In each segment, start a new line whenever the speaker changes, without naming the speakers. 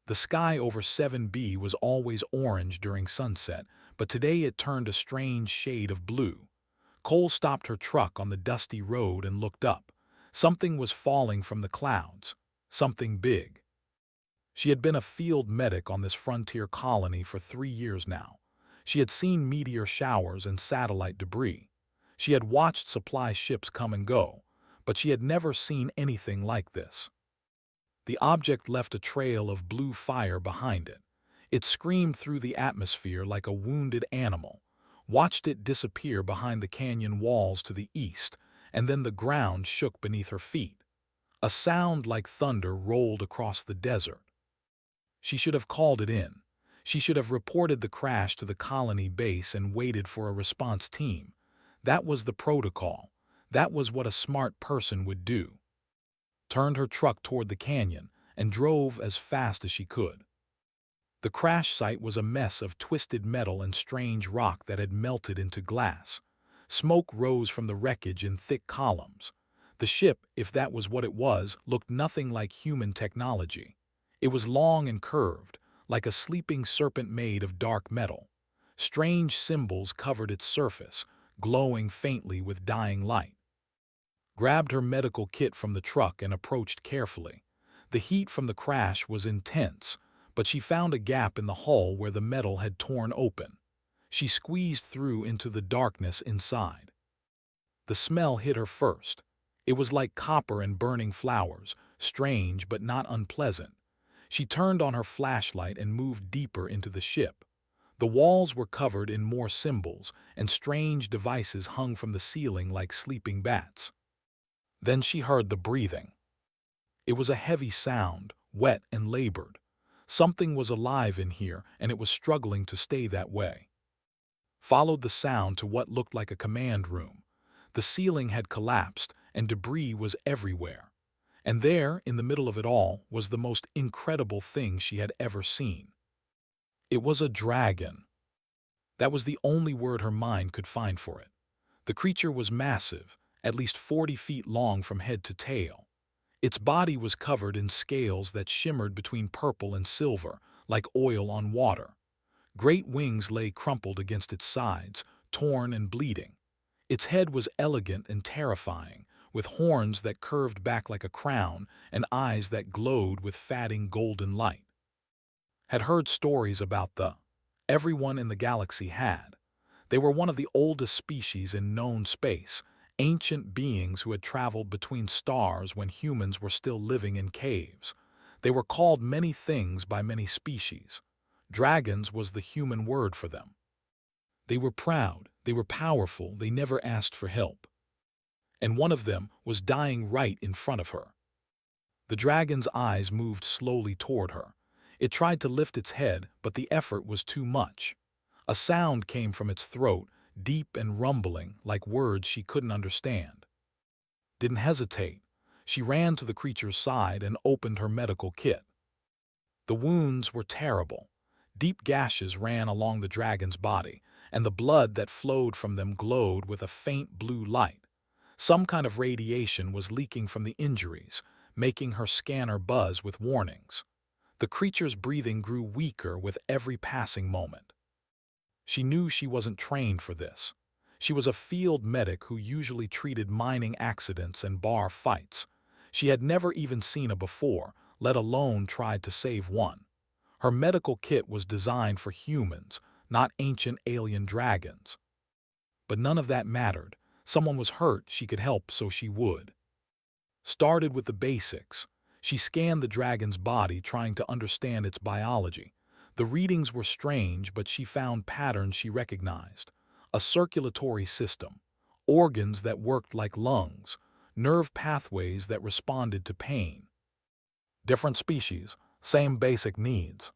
The sky over 7B was always orange during sunset, but today it turned a strange shade of blue. Cole stopped her truck on the dusty road and looked up. Something was falling from the clouds. Something big. She had been a field medic on this frontier colony for 3 years now. She had seen meteor showers and satellite debris. She had watched supply ships come and go, but she had never seen anything like this. The object left a trail of blue fire behind it. It screamed through the atmosphere like a wounded animal, watched it disappear behind the canyon walls to the east, and then the ground shook beneath her feet. A sound like thunder rolled across the desert. She should have called it in. She should have reported the crash to the colony base and waited for a response team. That was the protocol. That was what a smart person would do. Turned her truck toward the canyon and drove as fast as she could. The crash site was a mess of twisted metal and strange rock that had melted into glass. Smoke rose from the wreckage in thick columns. The ship, if that was what it was, looked nothing like human technology. It was long and curved, like a sleeping serpent made of dark metal. Strange symbols covered its surface, glowing faintly with dying light. Grabbed her medical kit from the truck and approached carefully. The heat from the crash was intense, but she found a gap in the hull where the metal had torn open. She squeezed through into the darkness inside. The smell hit her first. It was like copper and burning flowers, strange but not unpleasant. She turned on her flashlight and moved deeper into the ship. The walls were covered in more symbols, and strange devices hung from the ceiling like sleeping bats. Then she heard the breathing. It was a heavy sound, wet and labored. Something was alive in here, and it was struggling to stay that way. Followed the sound to what looked like a command room. The ceiling had collapsed, and debris was everywhere. And there, in the middle of it all, was the most incredible thing she had ever seen. It was a dragon. That was the only word her mind could find for it. The creature was massive, at least 40 feet long from head to tail. Its body was covered in scales that shimmered between purple and silver, like oil on water. Great wings lay crumpled against its sides, torn and bleeding. Its head was elegant and terrifying, with horns that curved back like a crown and eyes that glowed with fatting golden light. Had heard stories about everyone in the galaxy had. They were one of the oldest species in known space, ancient beings who had traveled between stars when humans were still living in caves. They were called many things by many species. Dragons was the human word for them. They were proud, they were powerful, they never asked for help. And one of them was dying right in front of her. The dragon's eyes moved slowly toward her. It tried to lift its head, but the effort was too much. A sound came from its throat, deep and rumbling, like words she couldn't understand. Didn't hesitate. She ran to the creature's side and opened her medical kit. The wounds were terrible. Deep gashes ran along the dragon's body, and the blood that flowed from them glowed with a faint blue light. Some kind of radiation was leaking from the injuries, making her scanner buzz with warnings. The creature's breathing grew weaker with every passing moment. She knew she wasn't trained for this. She was a field medic who usually treated mining accidents and bar fights. She had never even seen a before, let alone tried to save one. Her medical kit was designed for humans, not ancient alien dragons. But none of that mattered. Someone was hurt, she could help, so she would. Started with the basics. She scanned the dragon's body, trying to understand its biology. The readings were strange, but she found patterns she recognized. A circulatory system, organs that worked like lungs, nerve pathways that responded to pain. Different species, same basic needs.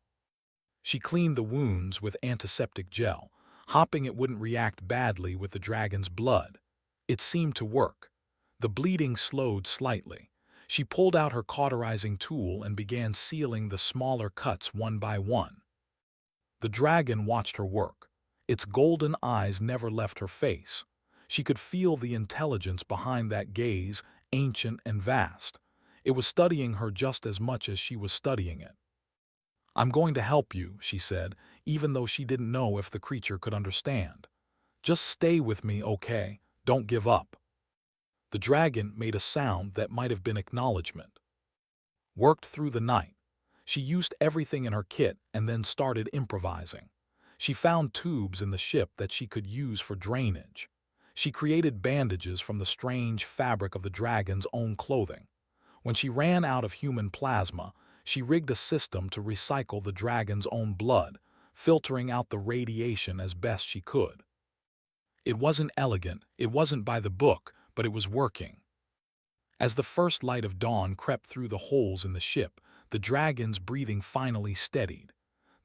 She cleaned the wounds with antiseptic gel, hoping it wouldn't react badly with the dragon's blood. It seemed to work. The bleeding slowed slightly. She pulled out her cauterizing tool and began sealing the smaller cuts one by one. The dragon watched her work. Its golden eyes never left her face. She could feel the intelligence behind that gaze, ancient and vast. It was studying her just as much as she was studying it. I'm going to help you, she said, even though she didn't know if the creature could understand. Just stay with me, okay? Don't give up. The dragon made a sound that might have been acknowledgement. Worked through the night. She used everything in her kit and then started improvising. She found tubes in the ship that she could use for drainage. She created bandages from the strange fabric of the dragon's own clothing. When she ran out of human plasma, she rigged a system to recycle the dragon's own blood, filtering out the radiation as best she could. It wasn't elegant, it wasn't by the book, but it was working. As the first light of dawn crept through the holes in the ship, the dragon's breathing finally steadied.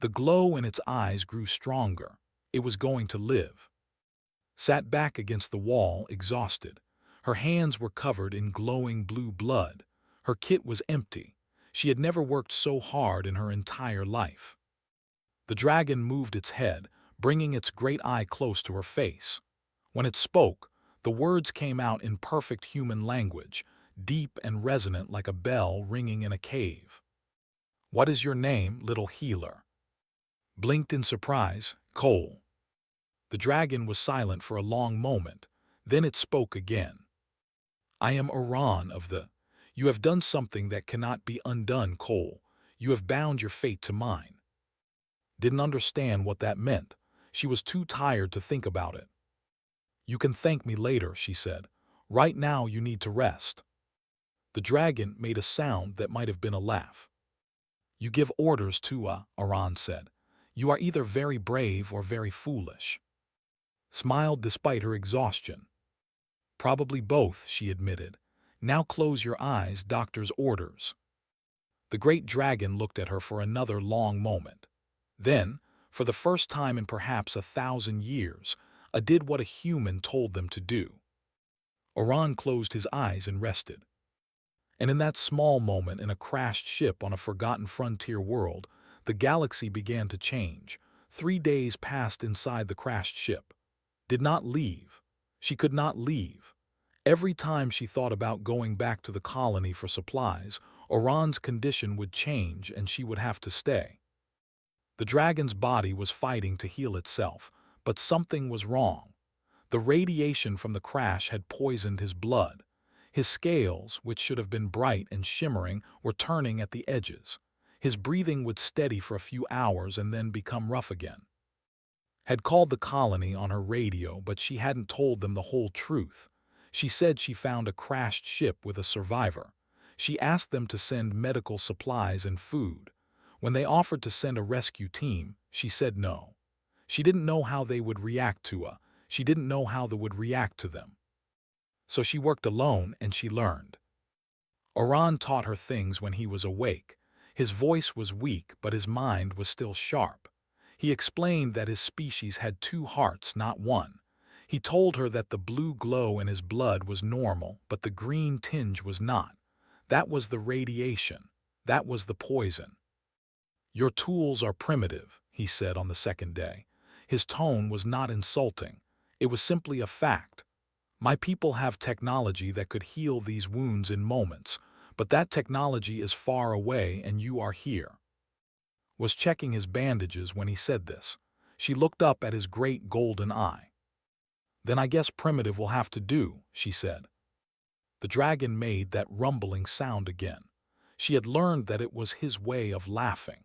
The glow in its eyes grew stronger. It was going to live. Sat back against the wall, exhausted. Her hands were covered in glowing blue blood. Her kit was empty. She had never worked so hard in her entire life. The dragon moved its head, bringing its great eye close to her face. When it spoke, the words came out in perfect human language, deep and resonant like a bell ringing in a cave. "What is your name, little healer?" Blinked in surprise, Cole. The dragon was silent for a long moment. Then it spoke again. "I am Iran of the... You have done something that cannot be undone, Cole. You have bound your fate to mine." Didn't understand what that meant. She was too tired to think about it. "You can thank me later," she said. "Right now you need to rest." The dragon made a sound that might have been a laugh. "You give orders to Iran said. "You are either very brave or very foolish." Smiled despite her exhaustion. "Probably both," she admitted. "Now close your eyes, doctor's orders." The great dragon looked at her for another long moment. Then, for the first time in perhaps 1,000 years, did what a human told them to do. Oran closed his eyes and rested. And in that small moment in a crashed ship on a forgotten frontier world, the galaxy began to change. 3 days passed inside the crashed ship. Did not leave. She could not leave. Every time she thought about going back to the colony for supplies, Oran's condition would change and she would have to stay. The dragon's body was fighting to heal itself, but something was wrong. The radiation from the crash had poisoned his blood. His scales, which should have been bright and shimmering, were turning at the edges. His breathing would steady for a few hours and then become rough again. Had called the colony on her radio, but she hadn't told them the whole truth. She said she found a crashed ship with a survivor. She asked them to send medical supplies and food. When they offered to send a rescue team, she said no. She didn't know how they would react to her. She didn't know how they would react to them. So she worked alone and she learned. Oran taught her things when he was awake. His voice was weak, but his mind was still sharp. He explained that his species had 2 hearts, not one. He told her that the blue glow in his blood was normal, but the green tinge was not. That was the radiation. That was the poison. "Your tools are primitive," he said on the second day. His tone was not insulting. It was simply a fact. "My people have technology that could heal these wounds in moments, but that technology is far away and you are here." Was checking his bandages when he said this. She looked up at his great golden eye. "Then I guess primitive will have to do," she said. The dragon made that rumbling sound again. She had learned that it was his way of laughing.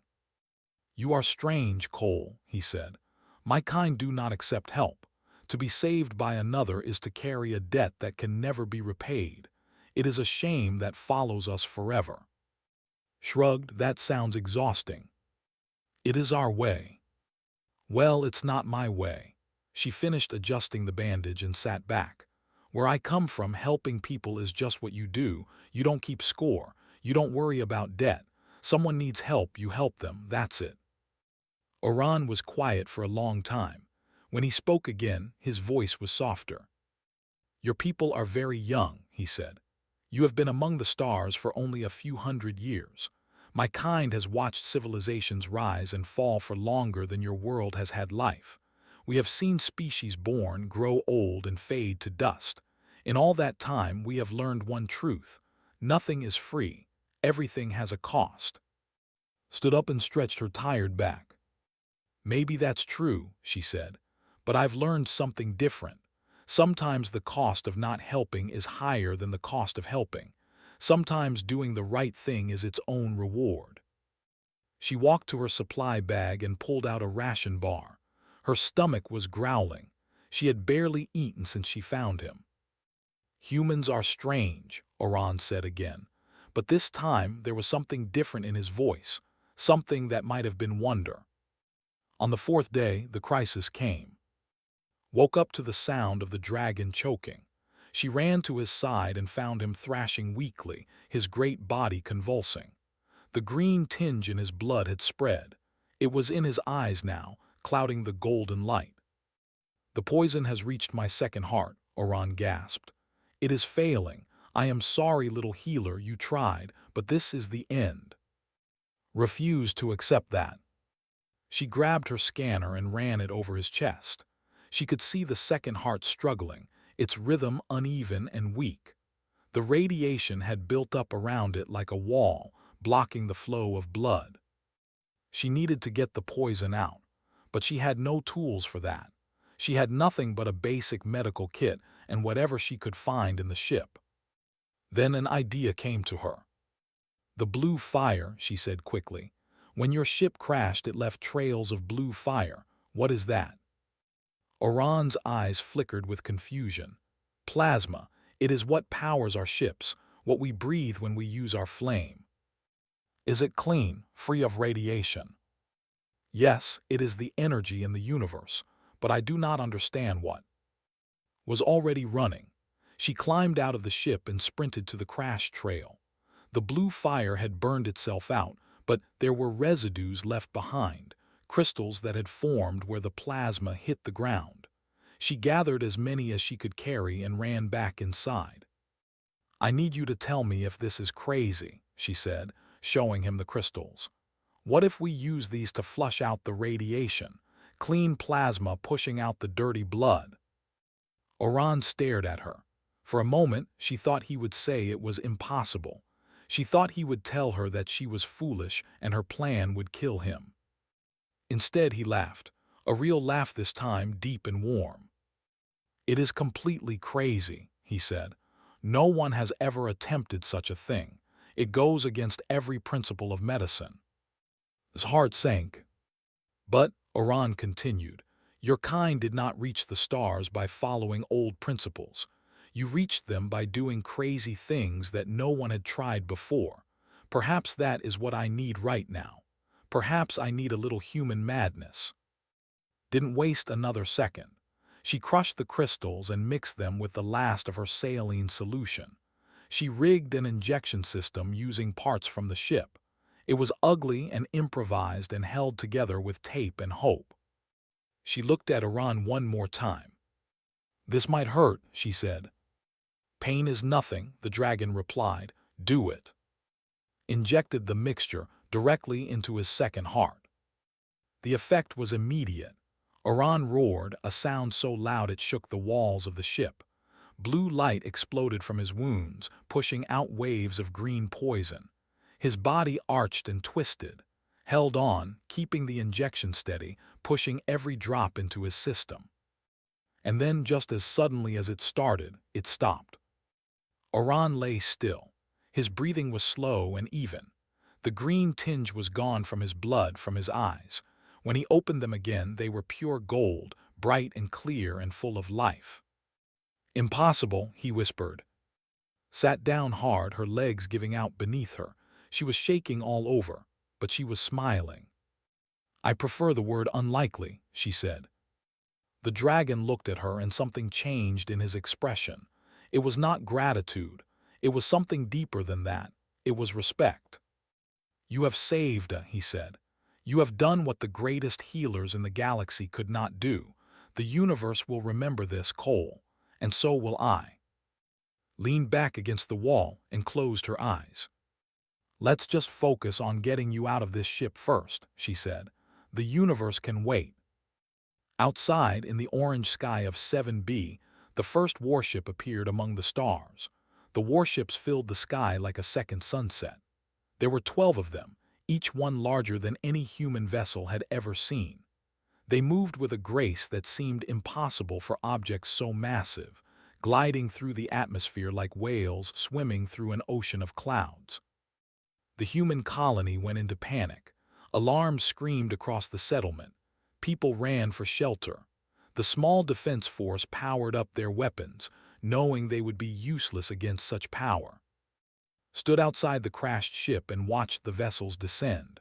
"You are strange, Cole," he said. "My kind do not accept help. To be saved by another is to carry a debt that can never be repaid. It is a shame that follows us forever." Shrugged, "That sounds exhausting." "It is our way." "Well, it's not my way." She finished adjusting the bandage and sat back. "Where I come from, helping people is just what you do. You don't keep score. You don't worry about debt. Someone needs help, you help them, that's it." Oran was quiet for a long time. When he spoke again, his voice was softer. "Your people are very young," he said. "You have been among the stars for only a few hundred years. My kind has watched civilizations rise and fall for longer than your world has had life. We have seen species born, grow old, and fade to dust. In all that time, we have learned one truth. Nothing is free. Everything has a cost." stood up and stretched her tired back. "Maybe that's true," she said, "but I've learned something different. Sometimes the cost of not helping is higher than the cost of helping. Sometimes doing the right thing is its own reward." She walked to her supply bag and pulled out a ration bar. Her stomach was growling. She had barely eaten since she found him. "Humans are strange," Oran said again, but this time there was something different in his voice, something that might have been wonder. On the fourth day, the crisis came. Woke up to the sound of the dragon choking. She ran to his side and found him thrashing weakly, his great body convulsing. The green tinge in his blood had spread. It was in his eyes now, clouding the golden light. "The poison has reached my second heart," Oran gasped. "It is failing. I am sorry, little healer, you tried, but this is the end." Refused to accept that. She grabbed her scanner and ran it over his chest. She could see the second heart struggling, its rhythm uneven and weak. The radiation had built up around it like a wall, blocking the flow of blood. She needed to get the poison out, but she had no tools for that. She had nothing but a basic medical kit and whatever she could find in the ship. Then an idea came to her. "The blue fire," she said quickly. "When your ship crashed, it left trails of blue fire. What is that?" Oran's eyes flickered with confusion. "Plasma. It is what powers our ships, what we breathe when we use our flame." "Is it clean, free of radiation?" "Yes, it is the energy in the universe, but I do not understand what." Was already running. She climbed out of the ship and sprinted to the crash trail. The blue fire had burned itself out, but there were residues left behind, crystals that had formed where the plasma hit the ground. She gathered as many as she could carry and ran back inside. "I need you to tell me if this is crazy," she said, showing him the crystals. "What if we use these to flush out the radiation, clean plasma pushing out the dirty blood?" Oran stared at her. For a moment, she thought he would say it was impossible. She thought he would tell her that she was foolish and her plan would kill him. Instead, he laughed, a real laugh this time, deep and warm. "It is completely crazy," he said. "No one has ever attempted such a thing. It goes against every principle of medicine." His heart sank. "But," Oran continued, "your kind did not reach the stars by following old principles. You reached them by doing crazy things that no one had tried before. Perhaps that is what I need right now. Perhaps I need a little human madness." Didn't waste another second. She crushed the crystals and mixed them with the last of her saline solution. She rigged an injection system using parts from the ship. It was ugly and improvised and held together with tape and hope. She looked at Oran one more time. "This might hurt," she said. "Pain is nothing," the dragon replied. "Do it." Injected the mixture directly into his second heart. The effect was immediate. Oran roared, a sound so loud it shook the walls of the ship. Blue light exploded from his wounds, pushing out waves of green poison. His body arched and twisted, held on, keeping the injection steady, pushing every drop into his system. And then, just as suddenly as it started, it stopped. Oran lay still. His breathing was slow and even. The green tinge was gone from his blood, from his eyes. When he opened them again, they were pure gold, bright and clear and full of life. "Impossible," he whispered. Sat down hard, her legs giving out beneath her. She was shaking all over, but she was smiling. "I prefer the word unlikely," she said. The dragon looked at her and something changed in his expression. It was not gratitude. It was something deeper than that. It was respect. "You have saved," he said. "You have done what the greatest healers in the galaxy could not do. The universe will remember this, Cole, and so will I." Leaned back against the wall and closed her eyes. "Let's just focus on getting you out of this ship first," she said. "The universe can wait." Outside, in the orange sky of 7B, the first warship appeared among the stars. The warships filled the sky like a second sunset. There were 12 of them, each one larger than any human vessel had ever seen. They moved with a grace that seemed impossible for objects so massive, gliding through the atmosphere like whales swimming through an ocean of clouds. The human colony went into panic. Alarms screamed across the settlement. People ran for shelter. The small defense force powered up their weapons, knowing they would be useless against such power. Stood outside the crashed ship and watched the vessels descend.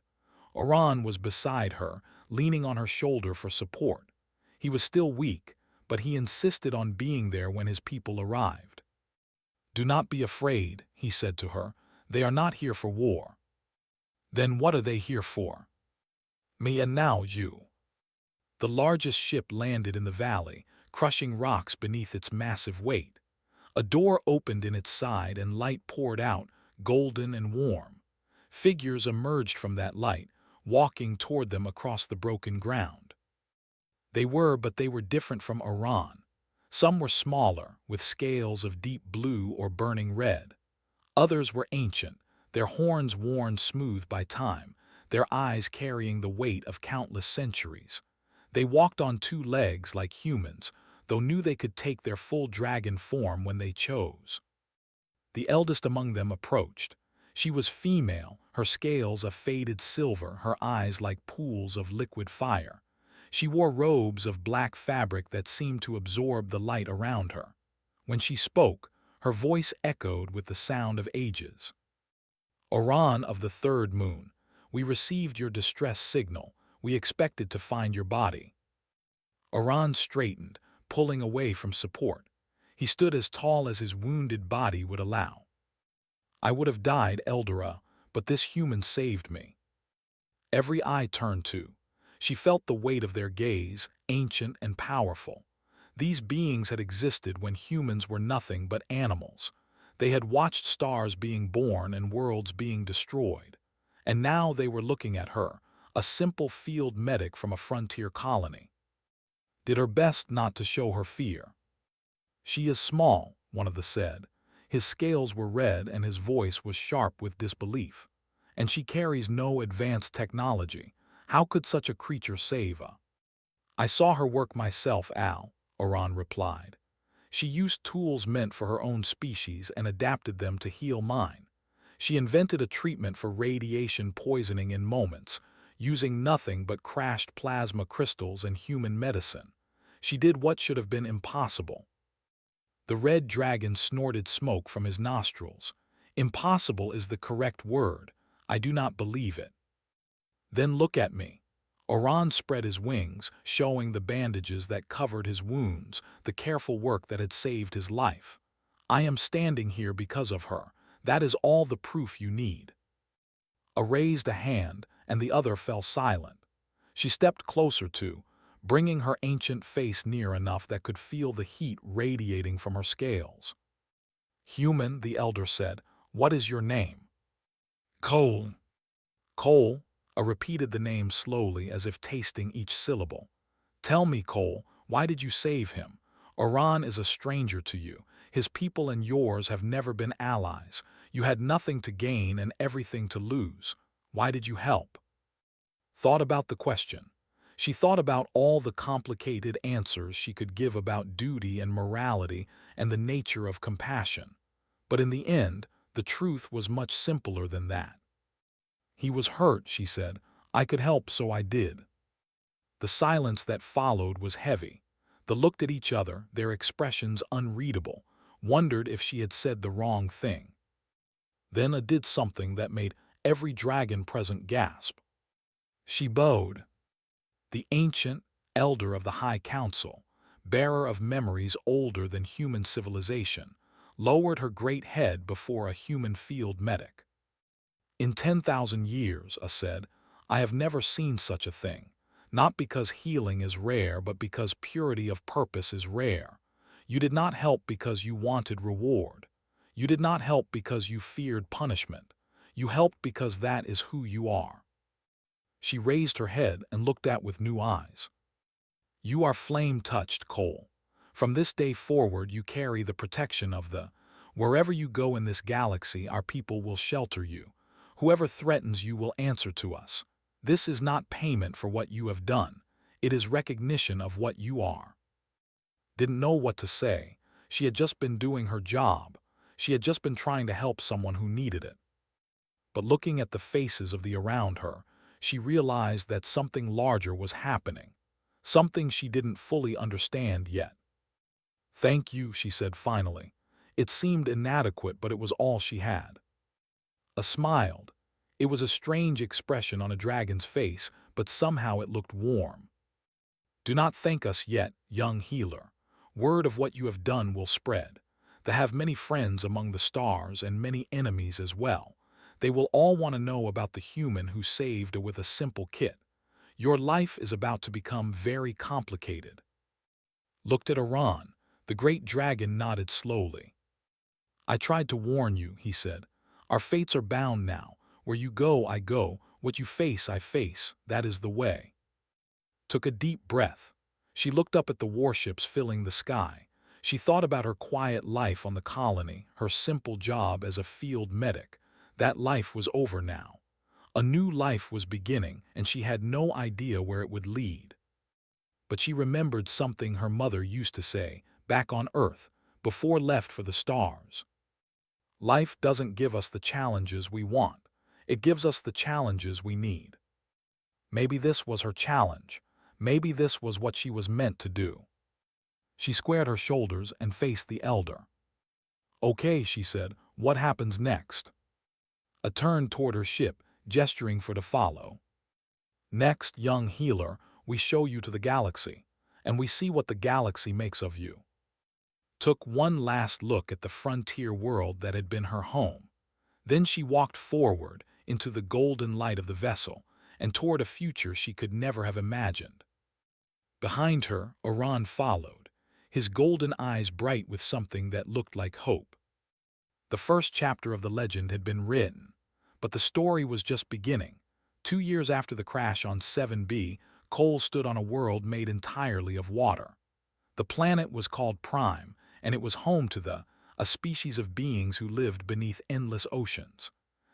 Oran was beside her, leaning on her shoulder for support. He was still weak, but he insisted on being there when his people arrived. "Do not be afraid," he said to her. "They are not here for war." "Then what are they here for?" "Me and now you." The largest ship landed in the valley, crushing rocks beneath its massive weight. A door opened in its side and light poured out, golden and warm. Figures emerged from that light, walking toward them across the broken ground. They were different from Iran. Some were smaller, with scales of deep blue or burning red. Others were ancient, their horns worn smooth by time, their eyes carrying the weight of countless centuries. They walked on two legs like humans, though knew they could take their full dragon form when they chose. The eldest among them approached. She was female, her scales a faded silver, her eyes like pools of liquid fire. She wore robes of black fabric that seemed to absorb the light around her. When she spoke, her voice echoed with the sound of ages. "Oran of the third moon, we received your distress signal. We expected to find your body." Oran straightened, pulling away from support. He stood as tall as his wounded body would allow. "I would have died, Eldera, but this human saved me." Every eye turned to. She felt the weight of their gaze, ancient and powerful. These beings had existed when humans were nothing but animals. They had watched stars being born and worlds being destroyed. And now they were looking at her, a simple field medic from a frontier colony. Did her best not to show her fear. "She is small," one of them said. His scales were red and his voice was sharp with disbelief. "And she carries no advanced technology. How could such a creature save a?" "I saw her work myself, Al," Oran replied. "She used tools meant for her own species and adapted them to heal mine. She invented a treatment for radiation poisoning in moments, using nothing but crashed plasma crystals and human medicine. She did what should have been impossible." The red dragon snorted smoke from his nostrils. "Impossible is the correct word. I do not believe it." "Then look at me." Oran spread his wings, showing the bandages that covered his wounds, the careful work that had saved his life. "I am standing here because of her. That is all the proof you need." A raised a hand, and the other fell silent. She stepped closer to, bringing her ancient face near enough that could feel the heat radiating from her scales. "Human," the elder said, "what is your name?" "Cole." "Cole," repeated the name slowly as if tasting each syllable. "Tell me, Cole, why did you save him? Oran is a stranger to you. His people and yours have never been allies. You had nothing to gain and everything to lose. Why did you help?" Thought about the question. She thought about all the complicated answers she could give about duty and morality and the nature of compassion. But in the end, the truth was much simpler than that. "He was hurt," she said. "I could help, so I did." The silence that followed was heavy. They looked at each other, their expressions unreadable, wondered if she had said the wrong thing. Then I did something that made every dragon present gasp. She bowed. The ancient elder of the High Council, bearer of memories older than human civilization, lowered her great head before a human field medic. "In 10,000 years," I said, "I have never seen such a thing. Not because healing is rare, but because purity of purpose is rare. You did not help because you wanted reward. You did not help because you feared punishment. You helped because that is who you are." She raised her head and looked out with new eyes. "You are flame-touched, Cole. From this day forward you carry the protection of the. Wherever you go in this galaxy, our people will shelter you. Whoever threatens you will answer to us. This is not payment for what you have done. It is recognition of what you are." Didn't know what to say. She had just been doing her job. She had just been trying to help someone who needed it. But looking at the faces of the around her, she realized that something larger was happening. Something she didn't fully understand yet. "Thank you," she said finally. It seemed inadequate, but it was all she had. A smiled. It was a strange expression on a dragon's face, but somehow it looked warm. "Do not thank us yet, young healer. Word of what you have done will spread. They have many friends among the stars and many enemies as well. They will all want to know about the human who saved with a simple kit. Your life is about to become very complicated." Looked at Iran. The great dragon nodded slowly. "I tried to warn you," he said. "Our fates are bound now. Where you go, I go. What you face, I face. That is the way." Took a deep breath. She looked up at the warships filling the sky. She thought about her quiet life on the colony, her simple job as a field medic. That life was over now. A new life was beginning, and she had no idea where it would lead. But she remembered something her mother used to say, back on Earth, before left for the stars. Life doesn't give us the challenges we want. It gives us the challenges we need. Maybe this was her challenge. Maybe this was what she was meant to do. She squared her shoulders and faced the elder. "Okay," she said, "what happens next?" A turn toward her ship, gesturing for to follow. "Next, young healer, we show you to the galaxy, and we see what the galaxy makes of you." Took one last look at the frontier world that had been her home. Then she walked forward into the golden light of the vessel and toward a future she could never have imagined. Behind her, Iran followed, his golden eyes bright with something that looked like hope. The first chapter of the legend had been written, but the story was just beginning. 2 years after the crash on 7B, Cole stood on a world made entirely of water. The planet was called Prime, and it was home to a species of beings who lived beneath endless oceans.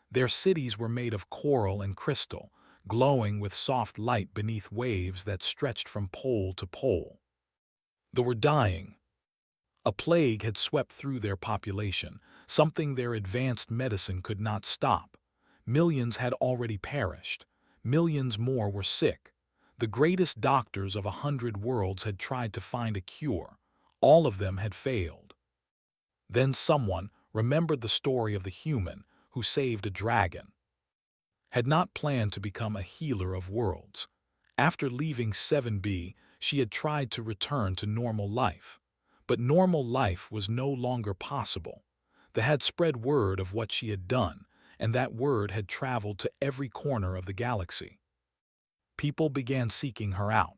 Their cities were made of coral and crystal, glowing with soft light beneath waves that stretched from pole to pole. They were dying. A plague had swept through their population, something their advanced medicine could not stop. Millions had already perished. Millions more were sick. The greatest doctors of 100 worlds had tried to find a cure. All of them had failed. Then someone remembered the story of the human who saved a dragon. Had not planned to become a healer of worlds. After leaving 7B, she had tried to return to normal life. But normal life was no longer possible. They had spread word of what she had done, and that word had traveled to every corner of the galaxy. People began seeking her out.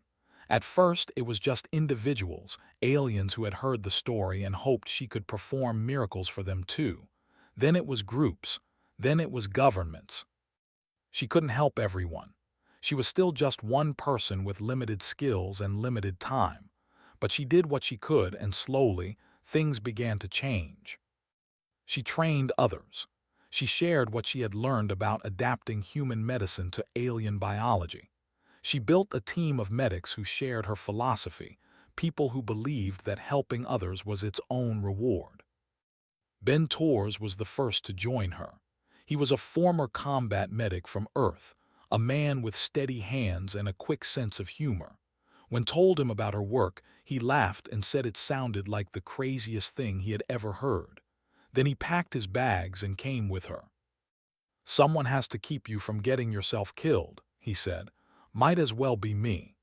At first, it was just individuals, aliens who had heard the story and hoped she could perform miracles for them too. Then it was groups. Then it was governments. She couldn't help everyone. She was still just one person with limited skills and limited time. But she did what she could, and slowly, things began to change. She trained others. She shared what she had learned about adapting human medicine to alien biology. She built a team of medics who shared her philosophy, people who believed that helping others was its own reward. Ben Torres was the first to join her. He was a former combat medic from Earth, a man with steady hands and a quick sense of humor. When told him about her work, he laughed and said it sounded like the craziest thing he had ever heard. Then he packed his bags and came with her. "Someone has to keep you from getting yourself killed," he said. "Might as well be me."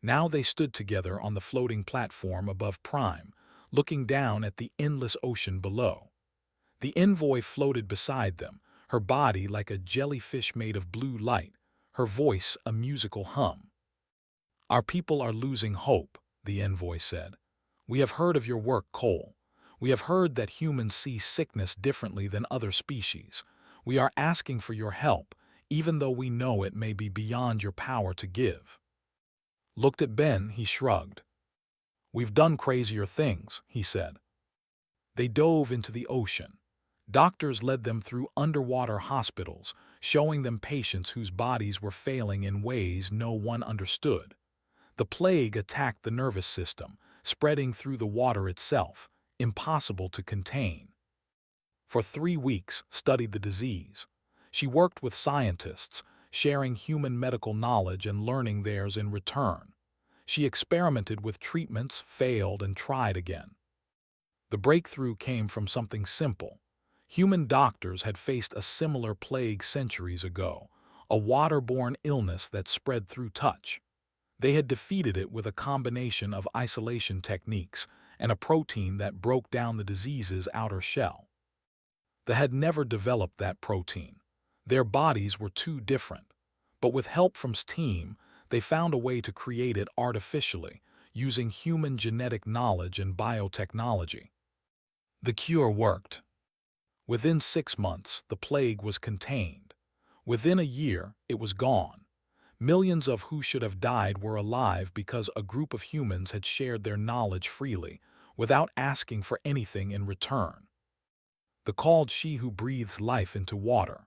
Now they stood together on the floating platform above Prime, looking down at the endless ocean below. The envoy floated beside them, her body like a jellyfish made of blue light, her voice a musical hum. "Our people are losing hope," the envoy said. "We have heard of your work, Cole. We have heard that humans see sickness differently than other species. We are asking for your help, even though we know it may be beyond your power to give." Looked at Ben, he shrugged. "We've done crazier things," he said. They dove into the ocean. Doctors led them through underwater hospitals, showing them patients whose bodies were failing in ways no one understood. The plague attacked the nervous system, spreading through the water itself, impossible to contain. For 3 weeks, studied the disease. She worked with scientists, sharing human medical knowledge and learning theirs in return. She experimented with treatments, failed, and tried again. The breakthrough came from something simple. Human doctors had faced a similar plague centuries ago, a waterborne illness that spread through touch. They had defeated it with a combination of isolation techniques and a protein that broke down the disease's outer shell. They had never developed that protein. Their bodies were too different. But with help from STEAM, team, they found a way to create it artificially, using human genetic knowledge and biotechnology. The cure worked. Within 6 months, the plague was contained. Within a year, it was gone. Millions of who should have died were alive because a group of humans had shared their knowledge freely, without asking for anything in return. The called she who breathes life into water.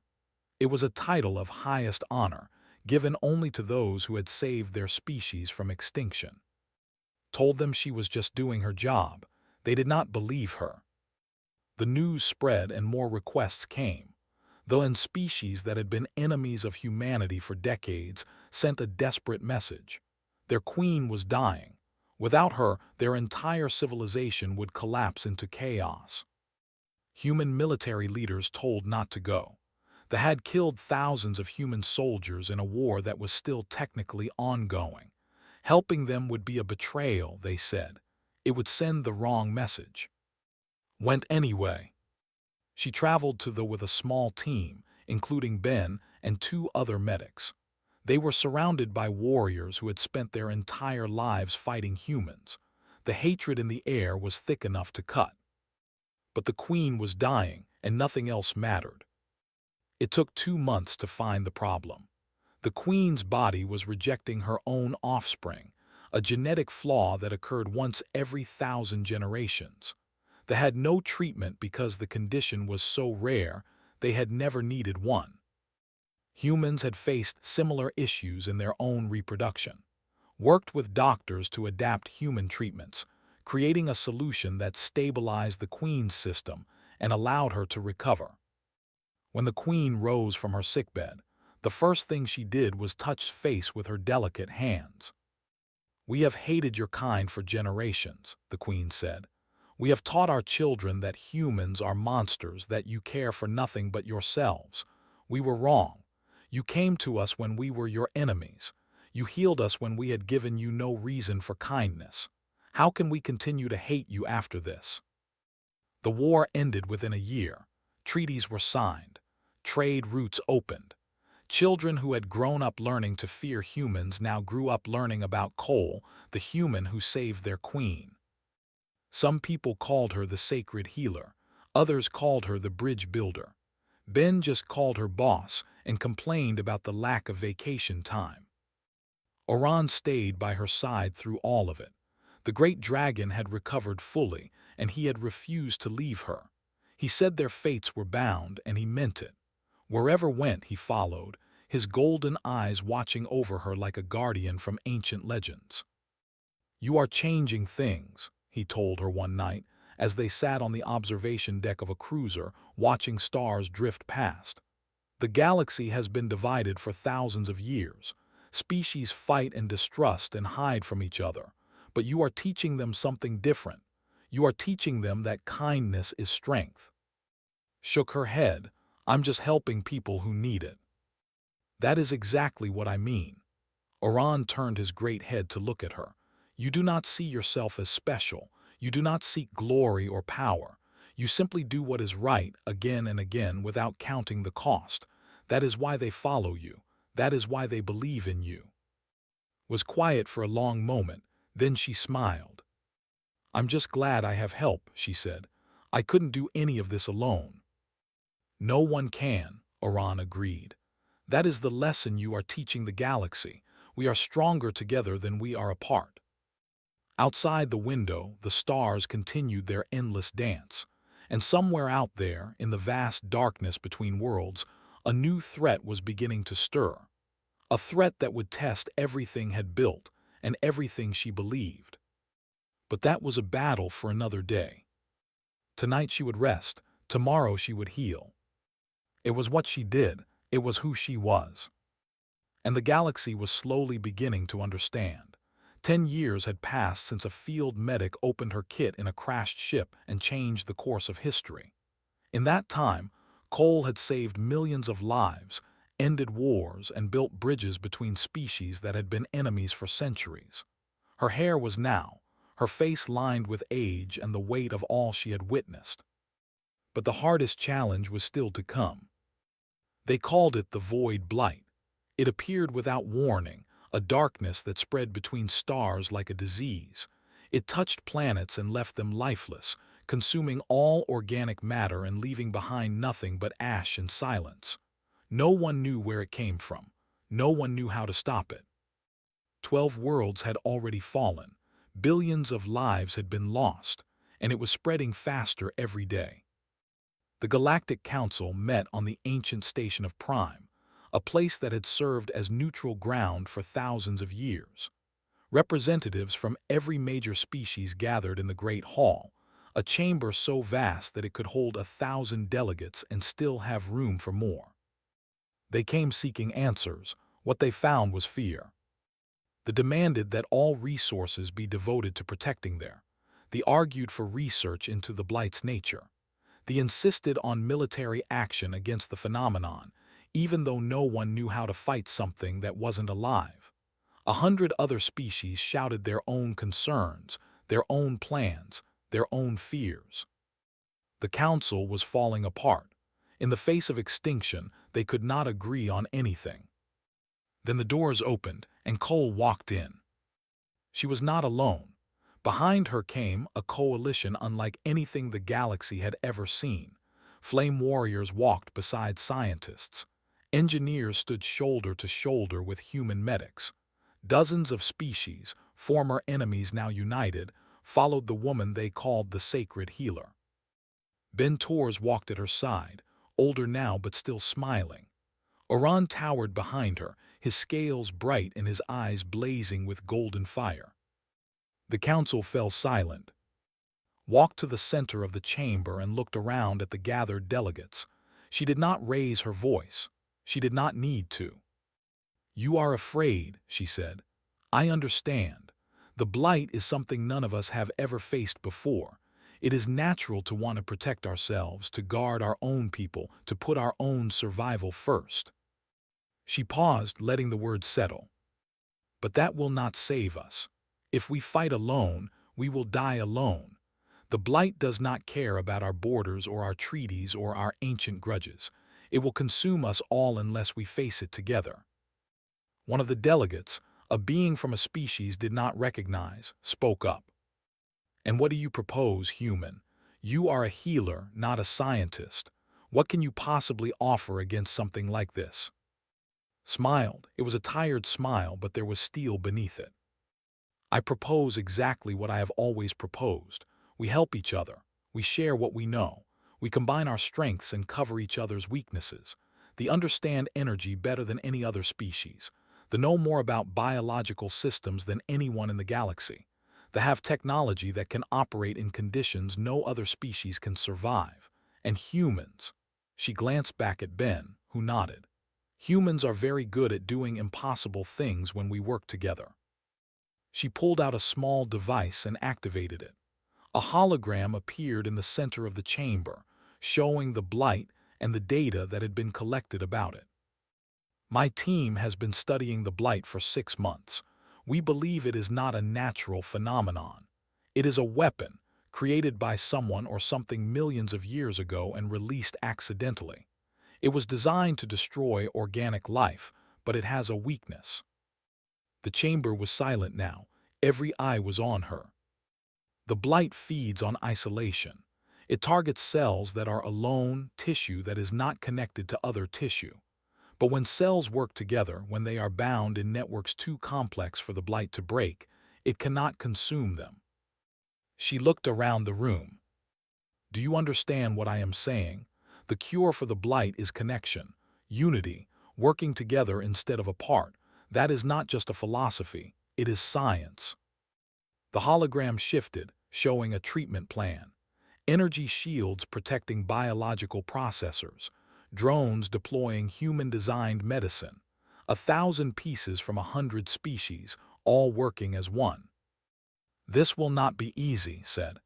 It was a title of highest honor, given only to those who had saved their species from extinction. Told them she was just doing her job. They did not believe her. The news spread and more requests came. The species that had been enemies of humanity for decades sent a desperate message. Their queen was dying. Without her, their entire civilization would collapse into chaos. Human military leaders told not to go. They had killed thousands of human soldiers in a war that was still technically ongoing. Helping them would be a betrayal, they said. It would send the wrong message. Went anyway. She traveled to the with a small team, including Ben and 2 other medics. They were surrounded by warriors who had spent their entire lives fighting humans. The hatred in the air was thick enough to cut. But the queen was dying, and nothing else mattered. It took 2 months to find the problem. The queen's body was rejecting her own offspring, a genetic flaw that occurred once every 1,000 generations. They had no treatment because the condition was so rare, they had never needed one. Humans had faced similar issues in their own reproduction. Worked with doctors to adapt human treatments, creating a solution that stabilized the queen's system and allowed her to recover. When the queen rose from her sickbed, the first thing she did was touch face with her delicate hands. "We have hated your kind for generations," the queen said. "We have taught our children that humans are monsters, that you care for nothing but yourselves. We were wrong. You came to us when we were your enemies. You healed us when we had given you no reason for kindness. How can we continue to hate you after this?" The war ended within a year. Treaties were signed. Trade routes opened. Children who had grown up learning to fear humans now grew up learning about Cole, the human who saved their queen. Some people called her the sacred healer. Others called her the bridge builder. Ben just called her boss and complained about the lack of vacation time. Oran stayed by her side through all of it. The great dragon had recovered fully, and he had refused to leave her. He said their fates were bound, and he meant it. Wherever went, he followed, his golden eyes watching over her like a guardian from ancient legends. "You are changing things," he told her one night, as they sat on the observation deck of a cruiser, watching stars drift past. "The galaxy has been divided for thousands of years. Species fight and distrust and hide from each other. But you are teaching them something different. You are teaching them that kindness is strength." Shook her head. "I'm just helping people who need it." "That is exactly what I mean." Oran turned his great head to look at her. "You do not see yourself as special. You do not seek glory or power. You simply do what is right again and again without counting the cost. That is why they follow you. That is why they believe in you." Was quiet for a long moment, then she smiled. "I'm just glad I have help," she said. "I couldn't do any of this alone." "No one can," Oran agreed. "That is the lesson you are teaching the galaxy. We are stronger together than we are apart." Outside the window, the stars continued their endless dance, And somewhere out there, in the vast darkness between worlds, a new threat was beginning to stir. A threat that would test everything had built and everything she believed. But that was a battle for another day. Tonight she would rest, tomorrow she would heal. It was what she did, it was who she was. And the galaxy was slowly beginning to understand. 10 years had passed since a field medic opened her kit in a crashed ship and changed the course of history. In that time, Cole had saved millions of lives, ended wars, and built bridges between species that had been enemies for centuries. Her hair was now, her face lined with age and the weight of all she had witnessed. But the hardest challenge was still to come. They called it the Void Blight. It appeared without warning, a darkness that spread between stars like a disease. It touched planets and left them lifeless, consuming all organic matter and leaving behind nothing but ash and silence. No one knew where it came from. No one knew how to stop it. 12 worlds had already fallen. Billions of lives had been lost, and it was spreading faster every day. The Galactic Council met on the ancient station of Prime, a place that had served as neutral ground for thousands of years. Representatives from every major species gathered in the Great Hall, a chamber so vast that it could hold 1,000 delegates and still have room for more. They came seeking answers. What they found was fear. They demanded that all resources be devoted to protecting their. They argued for research into the Blight's nature. They insisted on military action against the phenomenon, even though no one knew how to fight something that wasn't alive. 100 other species shouted their own concerns, their own plans, their own fears. The council was falling apart. In the face of extinction, they could not agree on anything. Then the doors opened, and Cole walked in. She was not alone. Behind her came a coalition unlike anything the galaxy had ever seen. Flame warriors walked beside scientists. Engineers stood shoulder to shoulder with human medics. Dozens of species, former enemies now united, followed the woman they called the Sacred Healer. Ben Torres walked at her side, older now but still smiling. Oran towered behind her, his scales bright and his eyes blazing with golden fire. The council fell silent, walked to the center of the chamber and looked around at the gathered delegates. She did not raise her voice. She did not need to. "You are afraid," she said. "I understand. The Blight is something none of us have ever faced before. It is natural to want to protect ourselves, to guard our own people, to put our own survival first." She paused, letting the words settle. "But that will not save us. If we fight alone, we will die alone. The Blight does not care about our borders or our treaties or our ancient grudges. It will consume us all unless we face it together." One of the delegates, a being from a species did not recognize, spoke up. "And what do you propose, human? You are a healer, not a scientist. What can you possibly offer against something like this?" Smiled. It was a tired smile, but there was steel beneath it. "I propose exactly what I have always proposed. We help each other. We share what we know. We combine our strengths and cover each other's weaknesses. They understand energy better than any other species. They know more about biological systems than anyone in the galaxy. They have technology that can operate in conditions no other species can survive. And humans." She glanced back at Ben, who nodded. "Humans are very good at doing impossible things when we work together." She pulled out a small device and activated it. A hologram appeared in the center of the chamber, showing the Blight and the data that had been collected about it. "My team has been studying the Blight for 6 months. We believe it is not a natural phenomenon. It is a weapon, created by someone or something millions of years ago and released accidentally. It was designed to destroy organic life, but it has a weakness." The chamber was silent now. Every eye was on her. The Blight feeds on isolation. It targets cells that are alone, tissue that is not connected to other tissue. But when cells work together, when they are bound in networks too complex for the Blight to break, it cannot consume them. She looked around the room. Do you understand what I am saying? The cure for the blight is connection, unity, working together instead of apart. That is not just a philosophy, it is science. The hologram shifted, showing a treatment plan. Energy shields protecting biological processors, drones deploying human-designed medicine, 1,000 pieces from 100 species, all working as one. This will not be easy, said.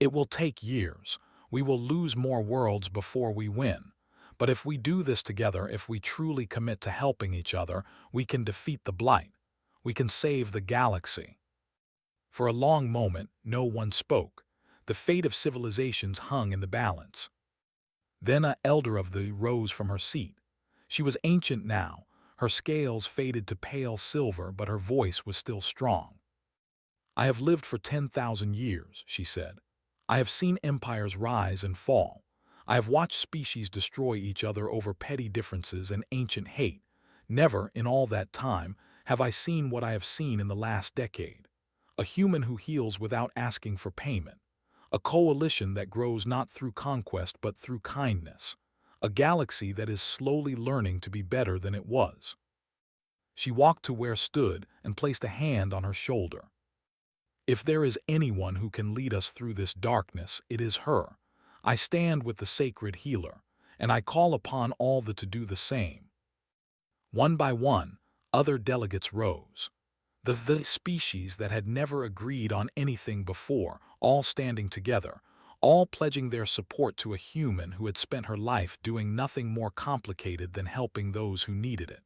It will take years. We will lose more worlds before we win. But if we do this together, if we truly commit to helping each other, we can defeat the blight. We can save the galaxy. For a long moment, no one spoke. The fate of civilizations hung in the balance. Then an elder of the rose from her seat. She was ancient now. Her scales faded to pale silver, but her voice was still strong. I have lived for 10,000 years, she said. I have seen empires rise and fall. I have watched species destroy each other over petty differences and ancient hate. Never, in all that time, have I seen what I have seen in the last decade. A human who heals without asking for payment. A coalition that grows not through conquest but through kindness. A galaxy that is slowly learning to be better than it was. She walked to where stood and placed a hand on her shoulder. If there is anyone who can lead us through this darkness, it is her. I stand with the sacred healer, and I call upon all to do the same. One by one, other delegates rose. The species that had never agreed on anything before, all standing together, all pledging their support to a human who had spent her life doing nothing more complicated than helping those who needed it.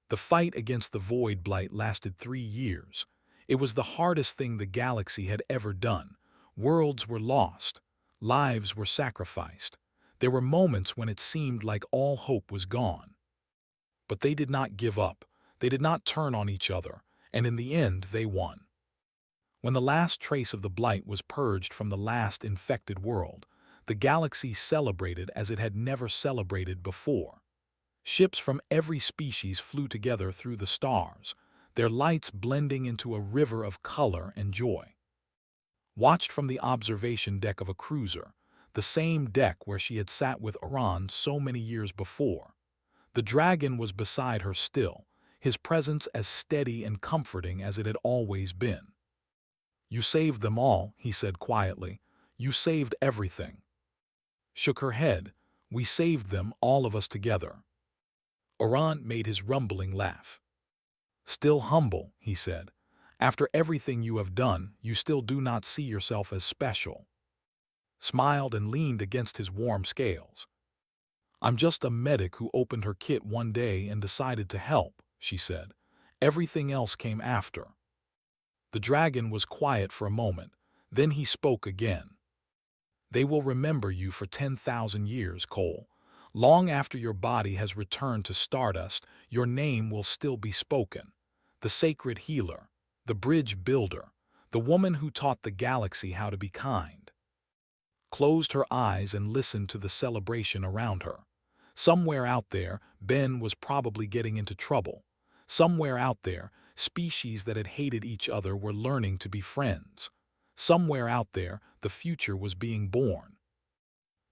The fight against the void blight lasted 3 years. It was the hardest thing the galaxy had ever done. Worlds were lost. Lives were sacrificed. There were moments when it seemed like all hope was gone. But they did not give up. They did not turn on each other. And in the end, they won. When the last trace of the blight was purged from the last infected world, the galaxy celebrated as it had never celebrated before. Ships from every species flew together through the stars, their lights blending into a river of color and joy. Watched from the observation deck of a cruiser, the same deck where she had sat with Oran so many years before. The dragon was beside her still, his presence as steady and comforting as it had always been. You saved them all, he said quietly. You saved everything. Shook her head. We saved them, all of us together. Oran made his rumbling laugh. Still humble, he said. After everything you have done, you still do not see yourself as special. Smiled and leaned against his warm scales. I'm just a medic who opened her kit one day and decided to help, she said. Everything else came after. The dragon was quiet for a moment. Then he spoke again. They will remember you for 10,000 years, Cole. Long after your body has returned to stardust, your name will still be spoken. The sacred healer, the bridge builder, the woman who taught the galaxy how to be kind. Closed her eyes and listened to the celebration around her. Somewhere out there, Ben was probably getting into trouble. Somewhere out there, species that had hated each other were learning to be friends. Somewhere out there, the future was being born.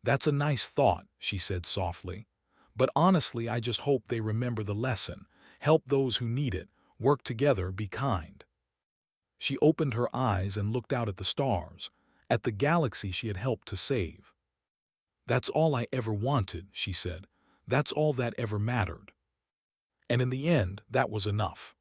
That's a nice thought, she said softly. But honestly, I just hope they remember the lesson. Help those who need it. Work together, be kind. She opened her eyes and looked out at the stars, at the galaxy she had helped to save. That's all I ever wanted, she said. That's all that ever mattered. And in the end, that was enough.